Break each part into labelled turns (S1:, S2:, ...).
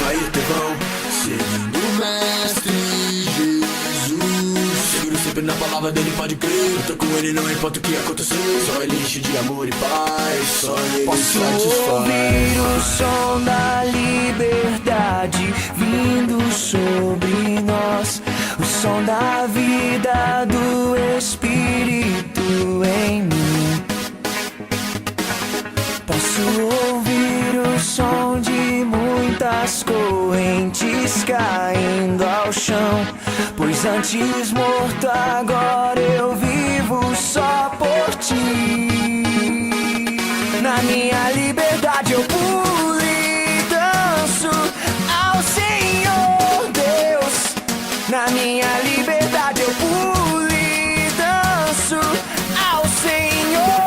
S1: vai Estevão, seguindo o mestre Jesus. Seguro sempre na palavra dele, pode crer. Eu tô com ele, não importa o que acontecer. Só ele enche de amor e paz, só ele
S2: Posso
S1: satisfaz.
S2: ouvir o som da liberdade vindo sobre nós, o som da vida do Espírito em mim. Posso ouvir o som de muitas correntes caindo ao chão, pois antes morto agora eu vivo só por ti. Na minha liberdade eu pulo e danço ao Senhor Deus. Na minha liberdade eu pulo e danço ao Senhor.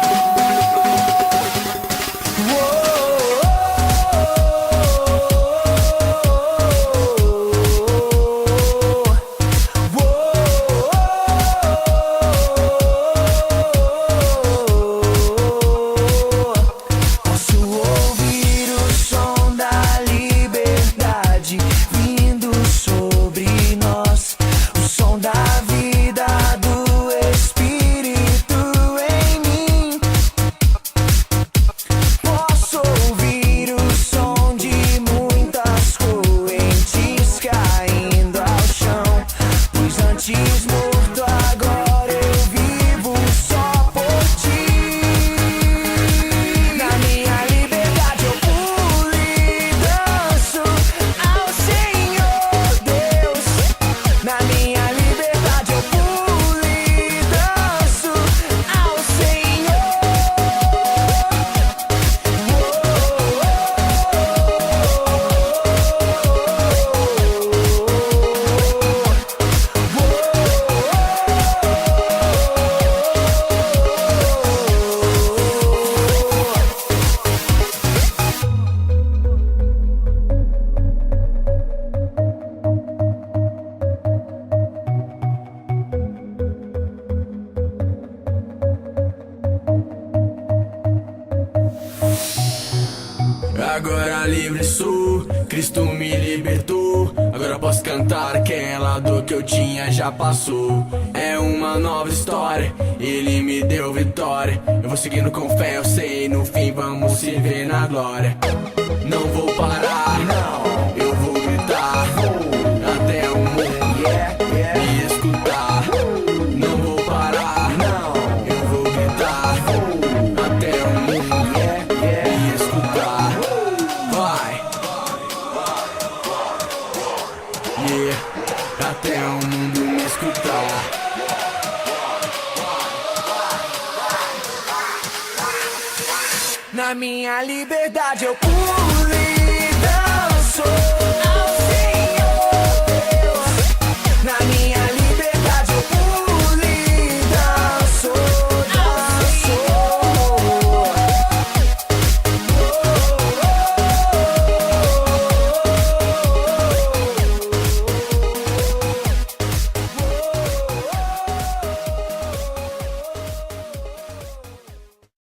S1: Agora livre sou, Cristo me libertou. Agora posso cantar aquela dor que eu tinha já passou. É uma nova história, Ele me deu vitória. Eu vou seguindo com fé, eu sei, no fim vamos se ver na glória. Não vou parar, não, eu vou gritar até o mundo me escutar. Não vou parar, não, eu vou gritar até o mundo me escutar. Vai, até o mundo me escutar.
S2: Na minha liberdade eu pulo e danço ao Senhor Deus. Na minha liberdade